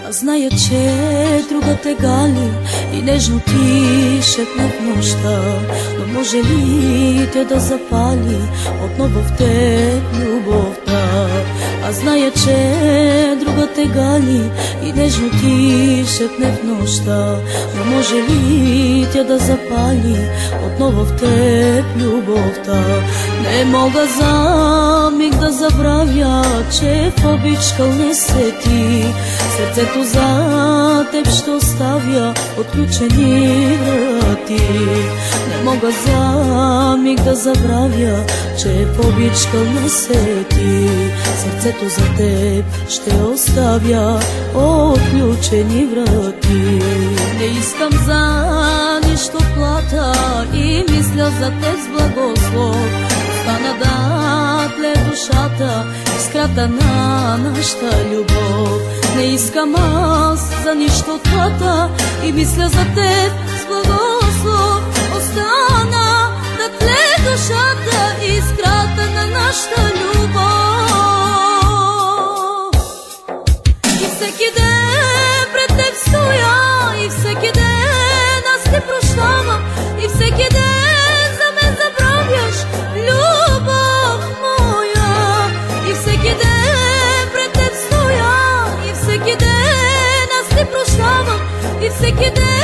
А зная, че друга те гали и нежно ти шепне в нощта, но може ли те да запали отново в теб любовта? А зная, че друга те гали и нежно ти шепне в нощта, но може ли тя да запали отново в теб любовта? Не мога за миг да забравя, че в обичкал не се ти. Сърцето за теб ще оставя отключени врати. Не мога за миг да забравя, че в обичкал не се ти. Сърцето за теб ще оставя отключени врати. Не искам за нищо плата и мисля за теб с благослов. Остана да тле душата, искрата на нашата любов. Не искам аз за нищо плата и мисля за теб с благослов. Остана да тле душата, искрата на нашата любов. И всеки ден пред теб стоя, и всеки ден аз те прощавам, и всеки ден за мен забравяш, любов моя. И всеки ден пред теб стоя, и всеки ден аз те прощавам, и всеки ден